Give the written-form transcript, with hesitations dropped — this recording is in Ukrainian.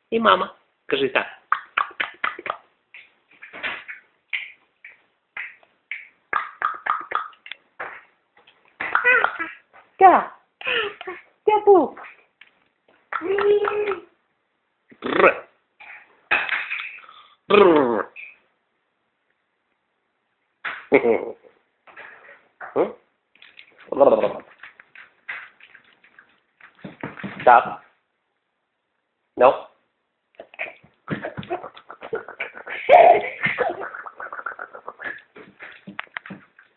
І мама. Кажи так. Так. Тяпу. Бр. Бр. Так. No.